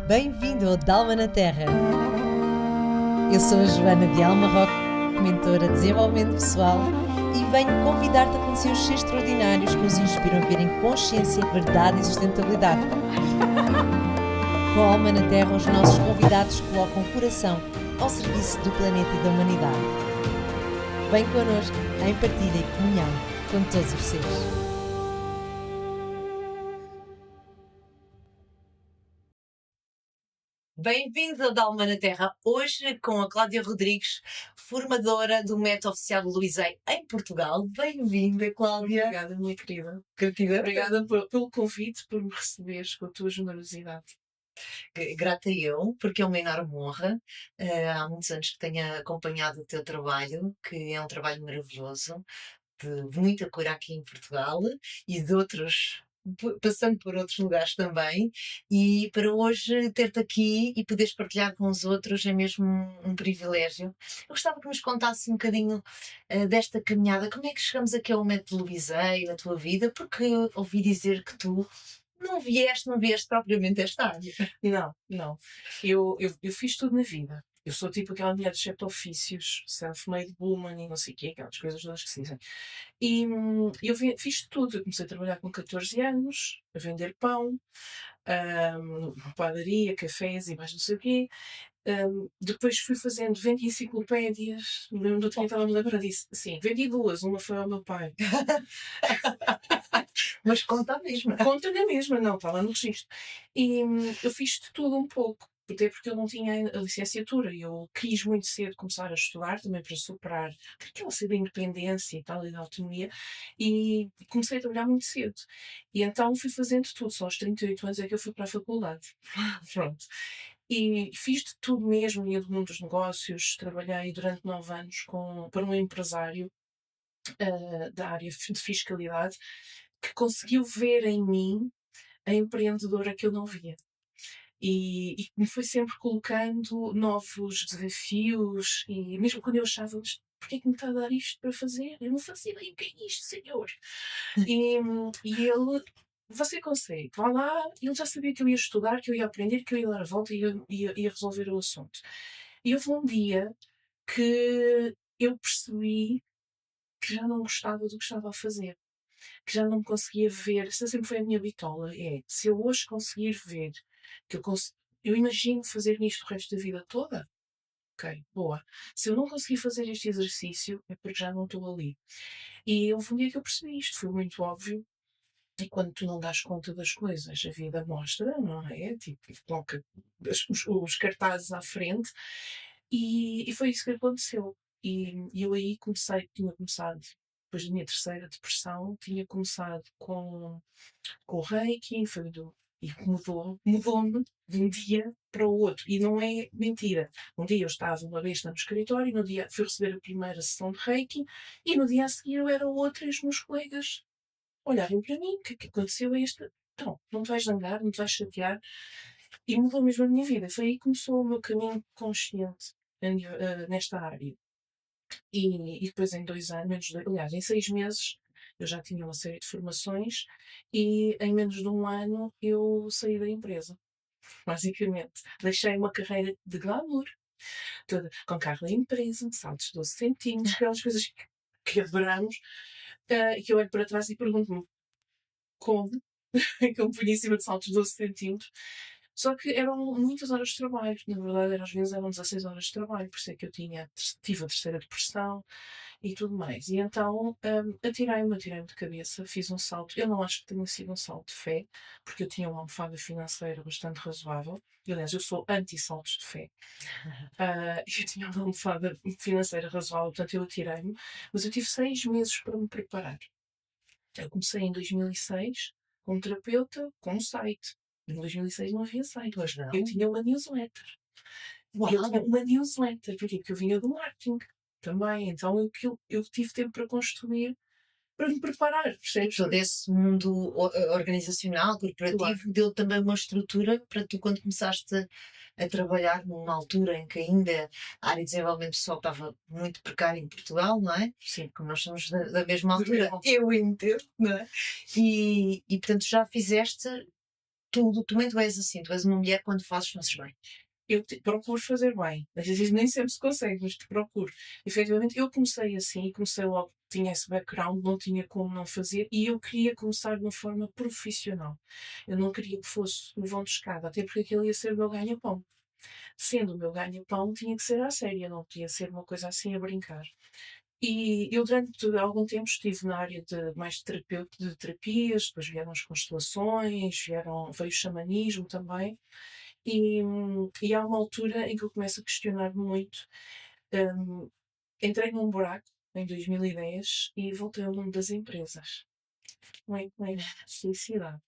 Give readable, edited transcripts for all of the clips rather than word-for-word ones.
Bem-vindo ao Dalma na Terra. Eu sou a Joana de Alma Roque, mentora de desenvolvimento pessoal, e venho convidar-te a conhecer os seres extraordinários que nos inspiram a ver em consciência, verdade e sustentabilidade. Com a Alma na Terra, os nossos convidados colocam o coração ao serviço do planeta e da humanidade. Vem connosco em partilha e comunhão com todos os seres. Bem-vindos ao Dalma na Terra, hoje com a Cláudia Rodrigues, formadora do Método Oficial de Luizei em Portugal. Bem-vinda, Cláudia. Obrigada, minha querida. Gratidão. Obrigada pelo convite, por me receberes com a tua generosidade. Grata eu, porque é uma enorme honra. Há muitos anos que tenho acompanhado o teu trabalho, que é um trabalho maravilhoso, de muita cura aqui em Portugal e de outros, passando por outros lugares também, e para hoje ter-te aqui e poderes partilhar com os outros é mesmo um privilégio. Eu gostava que nos contasse um bocadinho desta caminhada, como é que chegamos aqui ao Método Luizei na tua vida, porque eu ouvi dizer que tu não vieste propriamente esta área. Não. Eu fiz tudo na vida. Eu sou tipo aquela mulher de sete ofícios, self-made woman e não sei o quê, aquelas coisas todas que se dizem. E fiz tudo. Eu comecei a trabalhar com 14 anos, a vender pão, padaria, cafés e mais não sei o quê. Depois fui vendi enciclopédias, lembro do tempo, estava a me lembrar disso. Sim, vendi duas, uma foi ao meu pai. Mas conta a mesma. Conta na mesma, não, está lá no registro. E eu fiz de tudo um pouco, até porque eu não tinha a licenciatura. Eu quis muito cedo começar a estudar, também para superar aquela sede da independência e tal, e da autonomia, e comecei a trabalhar muito cedo. E então fui fazendo tudo, só aos 38 anos é que eu fui para a faculdade. Pronto. E fiz de tudo mesmo, ia do mundo dos negócios, trabalhei durante 9 anos para um empresário da área de fiscalidade, que conseguiu ver em mim a empreendedora que eu não via. E me foi sempre colocando novos desafios, e mesmo quando eu achava, mas porquê é que me está a dar isto para fazer? Eu não fazia bem o que é isto, senhor. E ele, você consegue, vá lá. Ele já sabia que eu ia estudar, que eu ia aprender, que eu ia dar a volta e ia resolver o assunto. E houve um dia que eu percebi que já não gostava do que estava a fazer, que já não conseguia ver. Essa sempre foi a minha bitola, se eu hoje conseguir ver que eu imagino fazer nisto o resto da vida toda, ok, boa. Se eu não conseguir fazer este exercício, é porque já não estou ali. E houve um dia que eu percebi isto, foi muito óbvio. E quando tu não dás conta das coisas, a vida mostra, não é? Tipo, coloca os cartazes à frente, e foi isso que aconteceu. E eu aí tinha começado, depois da minha terceira depressão, tinha começado com o Reiki, e mudou-me de um dia para o outro. E não é mentira. Um dia eu estava uma vez no escritório, e no dia fui receber a primeira sessão de Reiki, e no dia a seguir eu era outra, e os meus colegas olharem para mim: o que é que aconteceu a este? Então, não te vais zangar, não te vais chatear. E mudou mesmo a minha vida. Foi aí que começou o meu caminho consciente nesta área. E depois em 2 anos, aliás, em 6 meses, eu já tinha uma série de formações, e em menos de 1 ano eu saí da empresa, basicamente. Deixei uma carreira de glamour, toda com carro da empresa, saltos de 12 centímetros, aquelas coisas que adoramos, e que eu olho para trás e pergunto-me como é que eu me punha em cima de saltos de 12 centímetros. Só que eram muitas horas de trabalho, na verdade às vezes eram 16 horas de trabalho, por isso é que eu tive a terceira depressão e tudo mais. E então atirei-me de cabeça, fiz um salto. Eu não acho que tenha sido um salto de fé, porque eu tinha uma almofada financeira bastante razoável. E, aliás, eu sou anti-saltos de fé. Eu tinha uma almofada financeira razoável, portanto eu atirei-me. Mas eu tive 6 meses para me preparar. Eu comecei em 2006 como terapeuta, com um site. Em 2006 não havia site. Pois não. Eu tinha uma newsletter. Uau. Eu tinha uma newsletter. Porquê? Porque eu vinha do marketing também. Então eu tive tempo para construir, para me preparar, percebes? Todo esse mundo organizacional, corporativo, Claro. deu também uma estrutura para tu, quando começaste a trabalhar numa altura em que ainda a área de desenvolvimento pessoal estava muito precária em Portugal, não é? Sim. Como nós somos da mesma altura, mesma. eu entendo, não é? E portanto já fizeste tudo, também tu és assim, tu és uma mulher quando fazes bem. Eu procuro fazer bem. Às vezes nem sempre se consegue, mas procuro. Efetivamente, eu comecei assim, comecei logo, tinha esse background, não tinha como não fazer, e eu queria começar de uma forma profissional. Eu não queria que fosse um vão de escada, até porque aquele ia ser o meu ganha-pão. Sendo o meu ganha-pão, tinha que ser à séria, não podia ser uma coisa assim a brincar. E eu durante algum tempo estive na área de mais de terapias, depois vieram as constelações, veio o xamanismo também. E há uma altura em que eu começo a questionar muito. Hum, Entrei num buraco em 2010 e voltei ao mundo das empresas. Não é felicidade.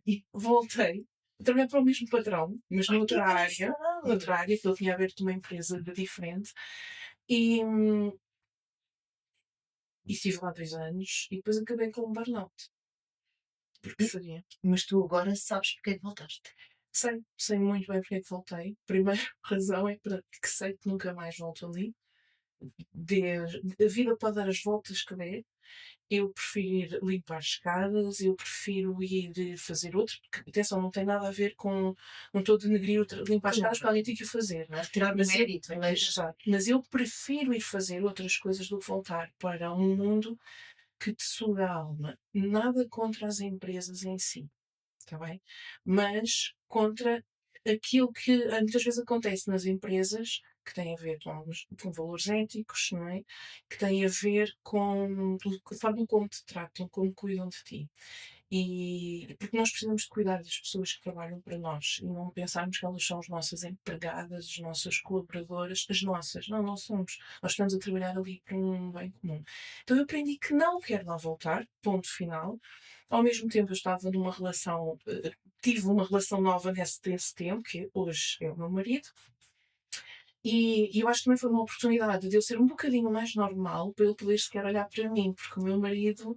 E voltei, trabalhei para o mesmo patrão, mas Ai, que noutra engraçado! área, que ele tinha aberto uma empresa diferente. E estive lá 2 anos e depois acabei com um burnout, porque E sabia. mas tu agora sabes porque é que voltaste. Sei muito bem porque é que voltei. Primeira razão é porque sei que nunca mais volto ali. A vida pode dar as voltas que der. Eu prefiro ir limpar escadas, eu prefiro ir fazer outro, porque atenção, não tem nada a ver com. Não estou a denegrir limpar escadas porque Claro, alguém tem que o fazer, não é? retirar o Mas eu, mérito, mas exato, mas eu prefiro ir fazer outras coisas do que voltar para um mundo que te suga a alma. Nada contra as empresas em si, está bem? Mas contra aquilo que muitas vezes acontece nas empresas, que tem a ver com valores éticos, não é? Que tem a ver com a forma como te tratam, como cuidam de ti. E porque nós precisamos de cuidar das pessoas que trabalham para nós e não pensarmos que elas são as nossas empregadas, as nossas colaboradoras, as nossas. Não, não somos. Nós estamos a trabalhar ali para um bem comum. Então eu aprendi que não quero lá voltar, ponto final. Ao mesmo tempo eu estava numa relação, tive uma relação nova nesse tempo, que hoje é o meu marido, e eu acho que também foi uma oportunidade de eu ser um bocadinho mais normal para ele poder sequer olhar para mim, porque o meu marido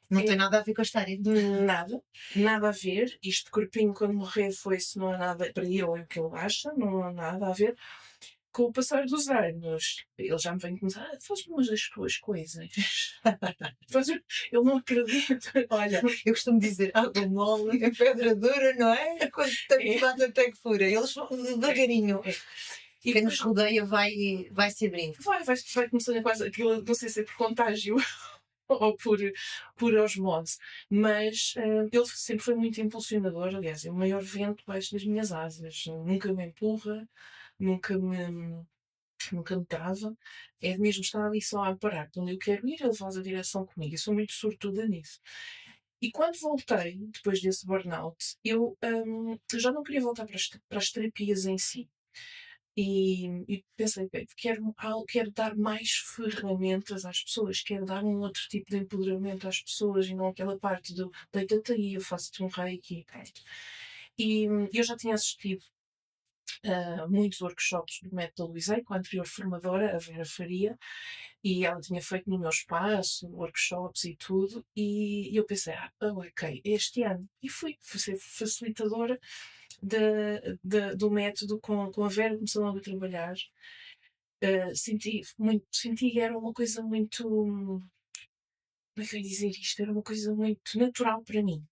não tem é nada a ver com a história. nada, nada a ver. Isto corpinho quando morrer foi-se, não há nada para ele, é o que ele acha, não há nada a ver. Com o passar dos anos, ele já me vem começar, faz-me umas das tuas coisas. Eu não acredito. Olha, eu costumo dizer água mole é pedra dura, não é? Quando tem É, bate até que fura. Eles vão devagarinho. é. E Quem nos depois rodeia vai se abrindo. vai começando a quase aquilo, não sei se é por contágio ou por osmose, mas ele sempre foi muito impulsionador. Aliás, é o maior vento baixo das minhas asas. Nunca me empurra, nunca me, nunca me trava. É mesmo estar ali só a parar. Quando eu quero ir, ele faz a direção comigo. Eu sou muito sortuda nisso. E quando voltei, depois desse burnout, eu já não queria voltar para as terapias em si. E pensei, bem, quero dar mais ferramentas às pessoas, quero dar um outro tipo de empoderamento às pessoas e não aquela parte do deita-te aí, eu faço-te um reiki. Pronto. E eu já tinha assistido a muitos workshops do método Luizei com a anterior formadora, a Vera Faria, e ela tinha feito no meu espaço workshops e tudo, e eu pensei, ok, este ano. E fui ser facilitadora do método com a Vera, começou logo a trabalhar. Senti que era uma coisa muito, como é que eu ia dizer isto? Era uma coisa muito natural para mim.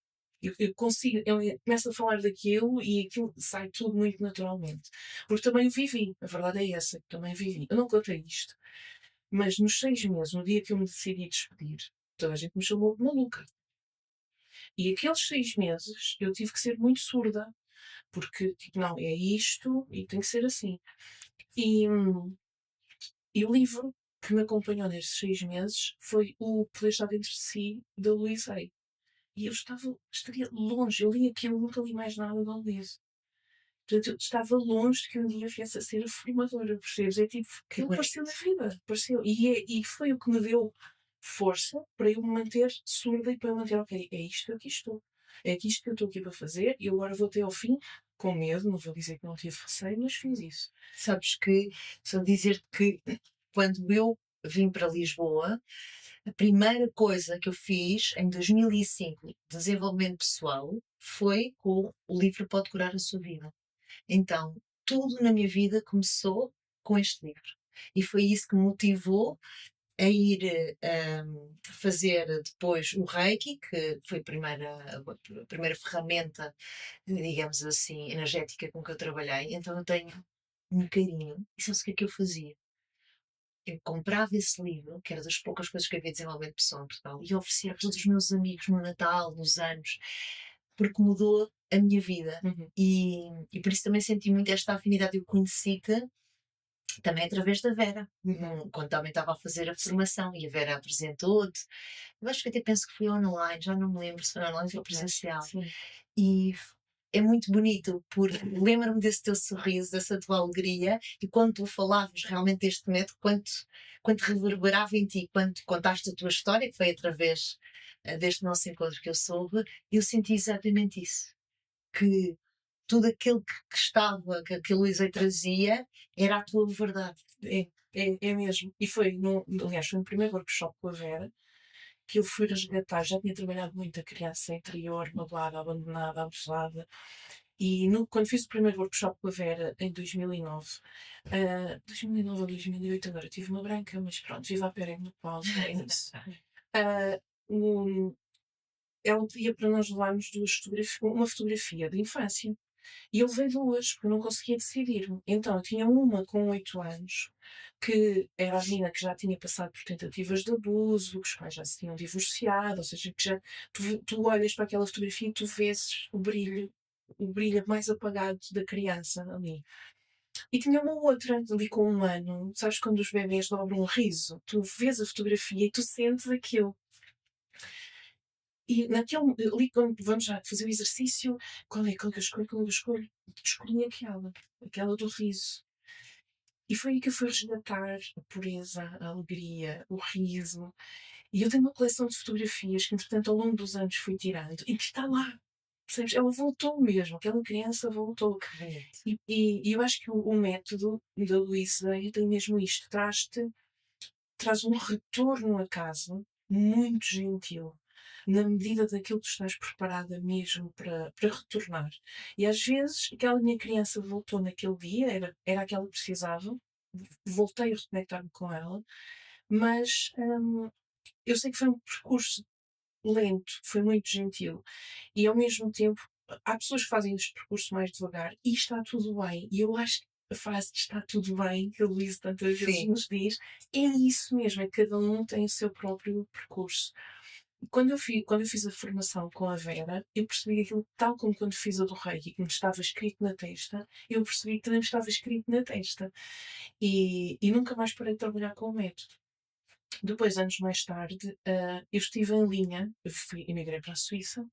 Eu consigo, eu começo a falar daquilo e aquilo sai tudo muito naturalmente. Porque também vivi, a verdade é essa, que também vivi. Eu não contei isto, mas nos 6 meses, no dia que eu me decidi despedir, toda a gente me chamou de maluca. E aqueles 6 meses eu tive que ser muito surda, porque, tipo, não, é isto e tem que ser assim. E, e o livro que me acompanhou nestes 6 meses foi O Poder Está Dentro de Si, da Louise Hay. E eu estaria longe, eu li aquilo, nunca li mais nada da Louise. Portanto, eu estava longe de que um dia viesse a ser a formadora, percebes? É tipo, Que aquilo bonito. apareceu na vida, apareceu. E foi o que me deu força para eu me manter surda e para eu manter, ok, é isto que eu aqui estou. É isto que eu estou aqui para fazer e agora vou até ao fim, com medo, não vou dizer que não tive receio, mas fiz isso. Sabes que, só dizer que quando eu vim para Lisboa, a primeira coisa que eu fiz em 2005, desenvolvimento pessoal, foi com o livro Pode Curar a Sua Vida. Então, tudo na minha vida começou com este livro. E foi isso que me motivou a ir fazer depois o Reiki, que foi a primeira ferramenta, digamos assim, energética com que eu trabalhei. Então eu tenho um carinho. E sabes o que é que eu fazia? Eu comprava esse livro, que era das poucas coisas que havia de desenvolvimento pessoal em Portugal, e oferecia a todos os meus amigos no Natal, nos anos, porque mudou a minha vida. Uhum. E por isso também senti muito esta afinidade. Eu conheci-te também através da Vera, quando também estava a fazer a formação, e a Vera apresentou-te. Eu acho que até penso que foi online, já não me lembro se foi online ou foi presencial. Sim. E é muito bonito, porque lembro-me desse teu sorriso, dessa tua alegria, e quando tu falavas realmente deste método, quanto reverberava em ti, quando contaste a tua história, que foi através deste nosso encontro que eu soube, eu senti exatamente isso. Que tudo aquilo que estava, que aquilo Luísa trazia, era a tua verdade. É mesmo. E foi aliás, foi no primeiro workshop com a Vera que eu fui resgatar. Já tinha trabalhado muito a criança interior, magoada, abandonada, abusada. E quando fiz o primeiro workshop com a Vera, em 2009, 2009 ou 2008, agora tive uma branca, mas pronto, viva a perimenopausa, é isso. Ah, um, Ela pedia para nós levarmos uma fotografia de infância. E eu levei duas, porque eu não conseguia decidir-me. Então, eu tinha uma com 8 anos, que era a menina que já tinha passado por tentativas de abuso, os pais já se tinham divorciado, ou seja, que já tu olhas para aquela fotografia e tu vês o brilho mais apagado da criança ali. E tinha uma outra, ali com 1 ano, sabes quando os bebês dobram um riso? Tu vês a fotografia e tu sentes aquilo. E ali quando vamos já fazer o exercício, qual é aquela que eu escolho, qual é que eu escolho? Escolhi aquela do riso. E foi aí que eu fui resgatar a pureza, a alegria, o riso. E eu tenho uma coleção de fotografias que, entretanto, ao longo dos anos fui tirando e que está lá. Percebes? Ela voltou mesmo, aquela criança voltou. Correto. E eu acho que o método da Luísa tem mesmo isto, traz um retorno a casa muito gentil, na medida daquilo que tu estás preparada mesmo para retornar. E às vezes aquela minha criança voltou naquele dia, era aquela que precisava, voltei a reconectar-me com ela, mas eu sei que foi um percurso lento, foi muito gentil. E ao mesmo tempo, há pessoas que fazem este percurso mais devagar e está tudo bem. E eu acho que a frase de está tudo bem, que a Luísa tantas vezes Sim. nos diz, é isso mesmo, é que cada um tem o seu próprio percurso. Quando eu fiz a formação com a Vera, eu percebi aquilo, tal como quando fiz a do Reiki, que me estava escrito na testa, eu percebi que também me estava escrito na testa. E nunca mais parei de trabalhar com o método. Depois, anos mais tarde, eu estive em linha, emigrei para a Suíça,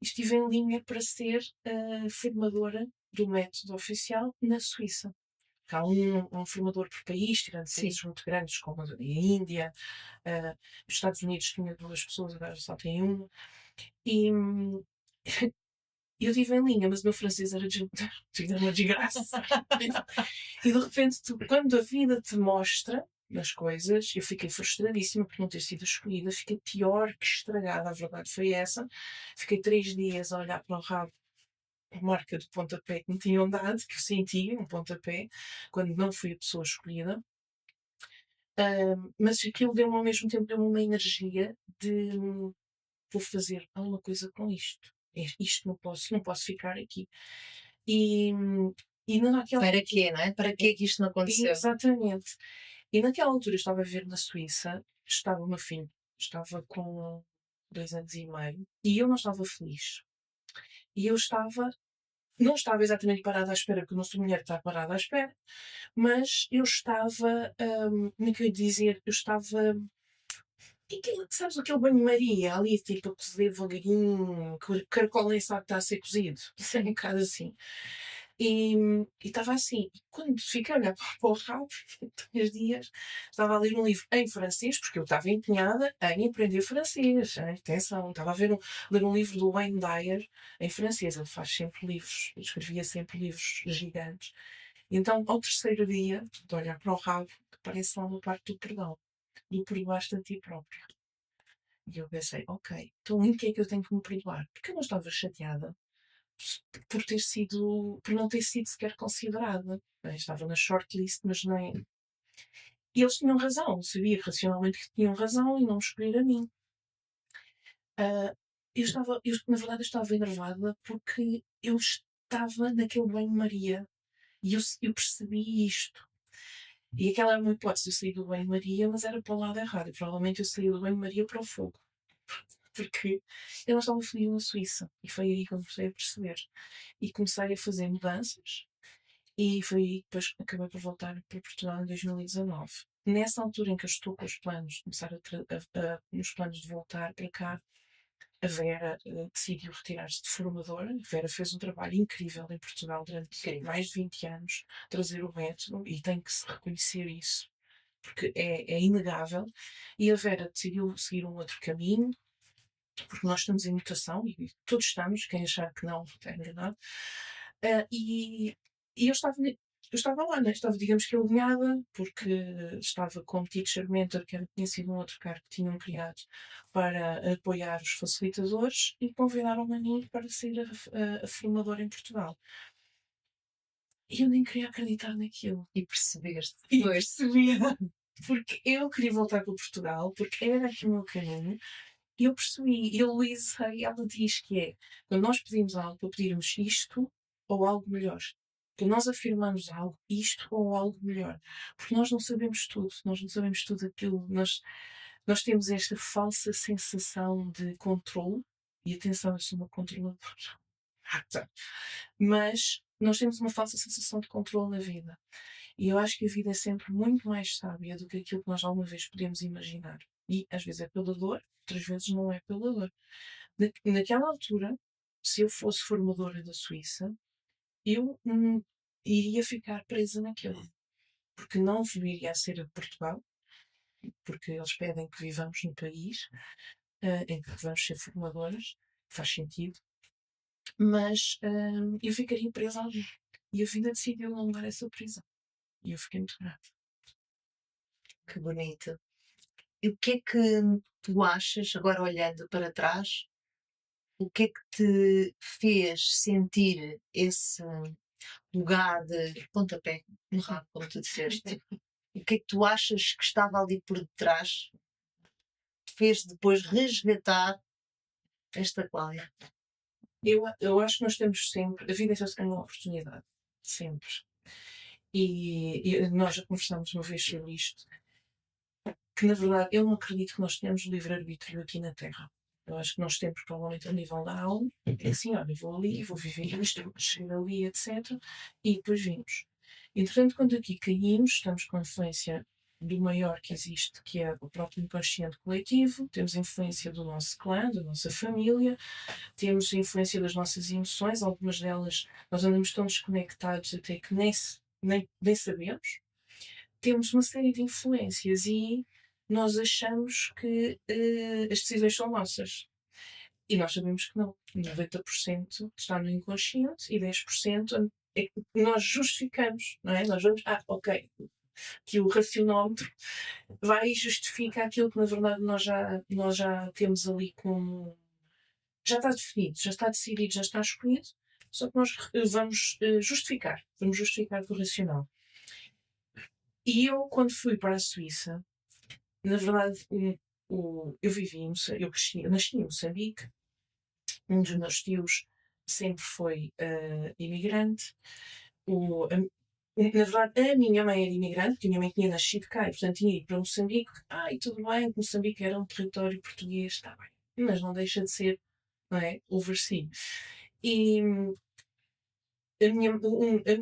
e estive em linha para ser formadora do método oficial na Suíça. Há um formador por país, tirando Sim. países muito grandes como a Índia, os Estados Unidos tinha 2 pessoas, agora só tem uma. E eu estive em linha, mas o meu francês era uma desgraça. E de repente, quando a vida te mostra as coisas, eu fiquei frustradíssima por não ter sido escolhida, fiquei pior que estragada, a verdade foi essa. Fiquei 3 dias a olhar para o rabo, a marca do pontapé que me tinham dado, que eu senti, um pontapé, quando não fui a pessoa escolhida. Mas aquilo deu-me ao mesmo tempo, deu-me uma energia de vou fazer alguma coisa com isto. Isto não posso ficar aqui. E, e naquela Para quê, não é? Para quê que isto não aconteceu? Exatamente. E naquela altura eu estava a viver na Suíça, estava o meu filho, estava com 2 anos e meio, e eu não estava feliz. E eu não estava exatamente parada à espera, porque eu não sou mulher que está parada à espera, mas eu estava, como é que eu ia dizer? Eu estava. Sabes aquele banho-maria ali, tipo, a cozer devagarinho, que o caracol nem sabe que está a ser cozido? Isso é um bocado assim. E estava assim, e quando fiquei a olhar para o rabo, 3 dias, estava a ler um livro em francês, porque eu estava empenhada em aprender francês. Hein? Atenção, estava a ler um livro do Wayne Dyer em francês. Ele faz sempre livros, ele escrevia sempre livros gigantes. E então, ao terceiro dia, de olhar para o rabo, aparece lá uma parte do perdão. Do perdoar-te a ti próprio. E eu pensei, ok, então em que é que eu tenho que me perdoar? Porque eu não estava chateada por não ter sido sequer considerada. Bem, estava na shortlist, mas nem. E eles tinham razão, eu sabia racionalmente que tinham razão e não me escolher a mim. Ah, na verdade, eu estava enervada porque eu estava naquele banho-maria e eu percebi isto. E aquela era uma hipótese, eu saí do banho-maria, mas era para o lado errado. E provavelmente eu saí do banho-maria para o fogo. Porque eu não estava feliz na Suíça. E foi aí que eu comecei a perceber. E comecei a fazer mudanças. E foi aí que depois acabei por voltar para Portugal em 2019. Nessa altura em que eu estou com os planos, de começar nos planos de voltar para cá, a Vera decidiu retirar-se de formadora. A Vera fez um trabalho incrível em Portugal durante Incrível. mais de 20 anos, trazer o método, e tem que se reconhecer isso, porque é inegável. E a Vera decidiu seguir um outro caminho, porque nós estamos em mutação, e todos estamos, quem achar que não, é enganado. E eu estava lá, né? Estava, digamos que alinhada, porque estava como teacher mentor, que tinha sido um outro cargo que tinham criado para apoiar os facilitadores, e convidaram-me a mim para ser a formadora em Portugal. E eu nem queria acreditar naquilo. E percebeste E depois. percebia, porque eu queria voltar para Portugal, porque era aqui o meu caminho. E eu percebi, e a Luísa, ela diz que é, quando nós pedimos algo, para pedirmos isto ou algo melhor. Quando nós afirmamos algo, isto ou algo melhor. Porque nós não sabemos tudo, nós não sabemos tudo aquilo. Nós temos esta falsa sensação de controle, e atenção, eu sou uma controladora. Tá. Mas nós temos uma falsa sensação de controle na vida. E eu acho que a vida é sempre muito mais sábia do que aquilo que nós alguma vez podemos imaginar. E às vezes é pela dor, outras vezes não é pela dor. Naquela altura, se eu fosse formadora da Suíça, eu iria ficar presa naquilo. Porque não viria a ser a Portugal, porque eles pedem que vivamos no país em que vamos ser formadoras, faz sentido, mas eu ficaria presa ali. E a vida decidiu não dar essa prisão. E eu fiquei muito grata. Que bonito. E o que é que tu achas, agora olhando para trás, o que é que te fez sentir esse lugar de pontapé no rabo, como tu disseste? O que é que tu achas que estava ali por detrás, que te fez depois resgatar esta Cláudia? Eu acho que nós temos sempre, a vida é só uma oportunidade, sempre. E nós já conversámos uma vez sobre isto, que na verdade eu não acredito que nós tenhamos livre-arbítrio aqui na Terra. Eu acho que nós temos, provavelmente, a nível da alma, é assim, olha, vou ali, vou viver isto, vou chegar ali, etc. E depois vimos. Entretanto, quando aqui caímos, estamos com a influência do maior que existe, que é o próprio inconsciente coletivo, temos a influência do nosso clã, da nossa família, temos a influência das nossas emoções, algumas delas nós andamos tão desconectados até que nem sabemos. Temos uma série de influências e nós achamos que as decisões são nossas. E nós sabemos que não. 90% está no inconsciente e 10% é que nós justificamos, não é? Nós vamos, ok, que o racionómetro vai e justifica aquilo que na verdade nós já temos ali como. Já está definido, já está decidido, já está escolhido, só que nós vamos justificar com o racional. E eu, quando fui para a Suíça, na verdade, eu vivi eu nasci em Moçambique, um dos meus tios sempre foi imigrante, na verdade, a minha mãe era imigrante, porque a minha mãe tinha nascido cá e, portanto, tinha ido para Moçambique. E tudo bem, que Moçambique era um território português, está bem, mas não deixa de ser, não é, overseas. E a minha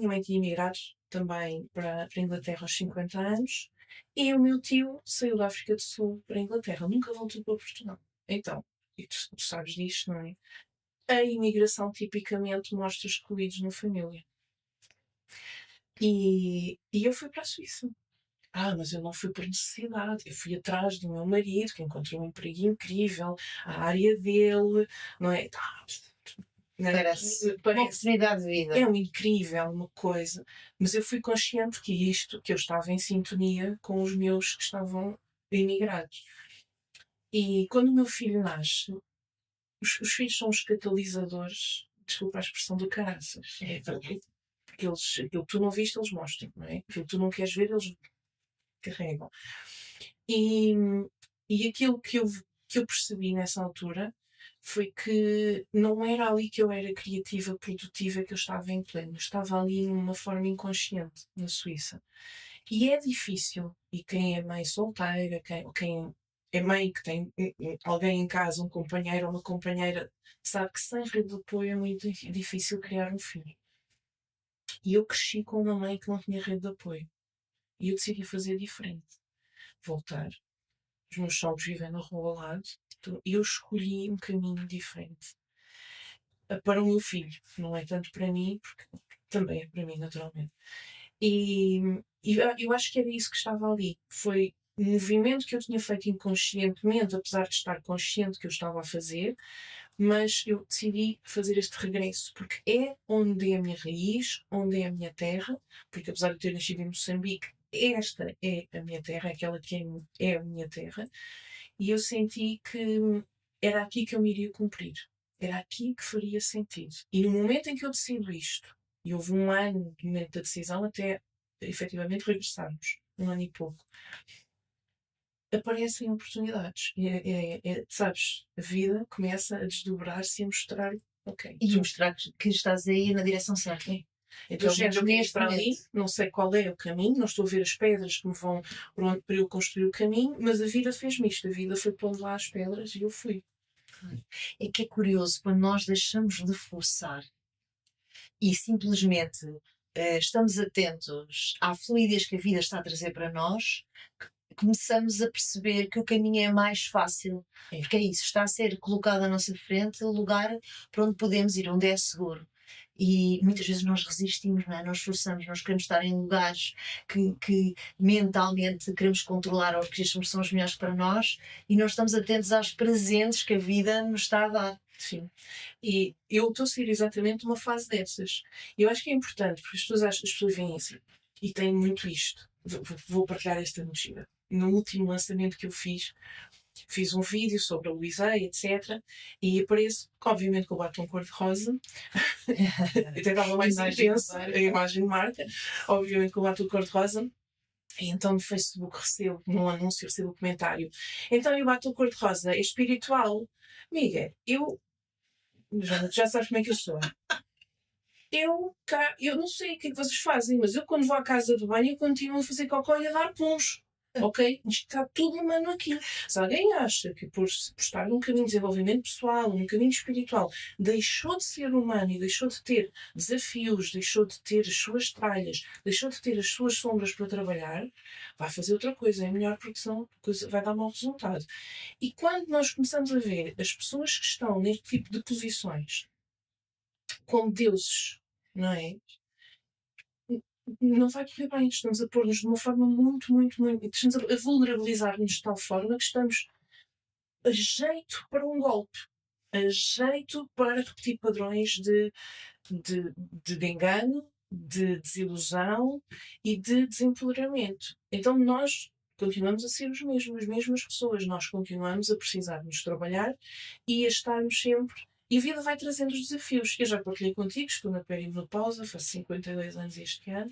mãe tinha imigrado também para a Inglaterra aos 50 anos e o meu tio saiu da África do Sul para a Inglaterra, nunca voltou para Portugal. Então, e tu sabes disto, não é? A imigração tipicamente mostra excluídos na família. E eu fui para a Suíça. Mas eu não fui por necessidade. Eu fui atrás do meu marido, que encontrou um emprego incrível, a área dele, não é? Parece uma oportunidade de vida. É um incrível, uma coisa. Mas eu fui consciente que eu estava em sintonia com os meus que estavam imigrados. E quando o meu filho nasce, os filhos são os catalisadores, desculpa a expressão, do caraças. É verdade. Porque aquilo que tu não viste, eles mostram, não é? Aquilo que tu não queres ver, eles. carregam. E, e aquilo que eu percebi nessa altura foi que não era ali que eu era criativa, produtiva, que eu estava em pleno. Eu estava ali numa forma inconsciente, na Suíça. E é difícil. E quem é mãe solteira, ou quem é mãe que tem alguém em casa, um companheiro ou uma companheira, sabe que sem rede de apoio é muito difícil criar um filho. E eu cresci com uma mãe que não tinha rede de apoio. E eu decidi fazer diferente. Voltar. Os meus sogros vivem na rua ao lado. Então, eu escolhi um caminho diferente. Para o meu filho. Não é tanto para mim, porque também é para mim, naturalmente. E eu acho que era isso que estava ali. Foi um movimento que eu tinha feito inconscientemente, apesar de estar consciente que eu estava a fazer, mas eu decidi fazer este regresso, porque é onde é a minha raiz, onde é a minha terra, porque apesar de eu ter nascido em Moçambique, esta é a minha terra, aquela que é a minha terra, e eu senti que era aqui que eu me iria cumprir. Era aqui que faria sentido. E no momento em que eu decido isto, e houve um ano do momento da decisão até efetivamente regressarmos, um ano e pouco, aparecem oportunidades. Sabes, a vida começa a desdobrar-se e a mostrar, ok. E mostrar que estás aí na direção certa. Então, eu neste para ali, não sei qual é o caminho, não estou a ver as pedras que me vão para eu construir o caminho, mas a vida fez-me isto. A vida foi pondo lá as pedras e eu fui. É que é curioso, quando nós deixamos de forçar e simplesmente estamos atentos à fluidez que a vida está a trazer para nós, começamos a perceber que o caminho é mais fácil. Porque é isso, está a ser colocado à nossa frente o lugar para onde podemos ir, onde é seguro. E muitas vezes nós resistimos, não é? Nós forçamos, nós queremos estar em lugares que mentalmente queremos controlar ou que achamos que são os melhores para nós e não estamos atentos aos presentes que a vida nos está a dar. Sim. E eu estou a sair exatamente uma fase dessas. E eu acho que é importante, porque as pessoas veem assim e têm muito isto. Vou partilhar esta mentira. No último lançamento que eu fiz um vídeo sobre a Luísa, etc. E apareço, obviamente, com o batom cor-de-rosa. Até estava mais intenso a imagem de marca. Obviamente, com o batom cor-de-rosa. E então no Facebook recebo, num anúncio, recebo o comentário. Então, e o batom cor-de-rosa é espiritual? Amiga, já sabes como é que eu sou. Eu não sei o que é que vocês fazem, mas eu quando vou à casa de banho eu continuo a fazer cocó e a dar puns. Ok? Isto está tudo humano aqui. Se alguém acha que por estar num caminho de desenvolvimento pessoal, num caminho espiritual, deixou de ser humano e deixou de ter desafios, deixou de ter as suas tralhas, deixou de ter as suas sombras para trabalhar, vai fazer outra coisa. É melhor porque senão a coisa vai dar mau resultado. E quando nós começamos a ver as pessoas que estão neste tipo de posições como deuses, não é? Não vai correr bem. Estamos a pôr-nos de uma forma muito, muito, muito. Estamos a vulnerabilizar-nos de tal forma que estamos a jeito para um golpe, a jeito para repetir padrões de engano, de desilusão e de desempoderamento. Então nós continuamos a ser as mesmas pessoas. Nós continuamos a precisar de nos trabalhar e a estarmos sempre. E a vida vai trazendo os desafios. Eu já partilhei contigo, estou na perimenopausa, faço 52 anos este ano,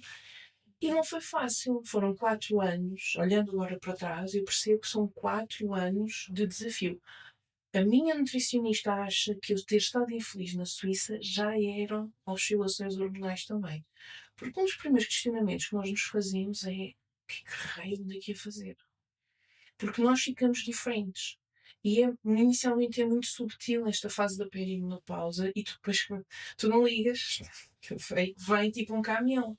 e não foi fácil. Foram 4 anos, olhando agora para trás, eu percebo que são 4 anos de desafio. A minha nutricionista acha que eu ter estado infeliz na Suíça já eram oscilações hormonais também. Porque um dos primeiros questionamentos que nós nos fazemos é o que raio daqui a fazer? Porque nós ficamos diferentes. E inicialmente é muito subtil esta fase da perimenopausa e depois tu não ligas, vem tipo um caminhão.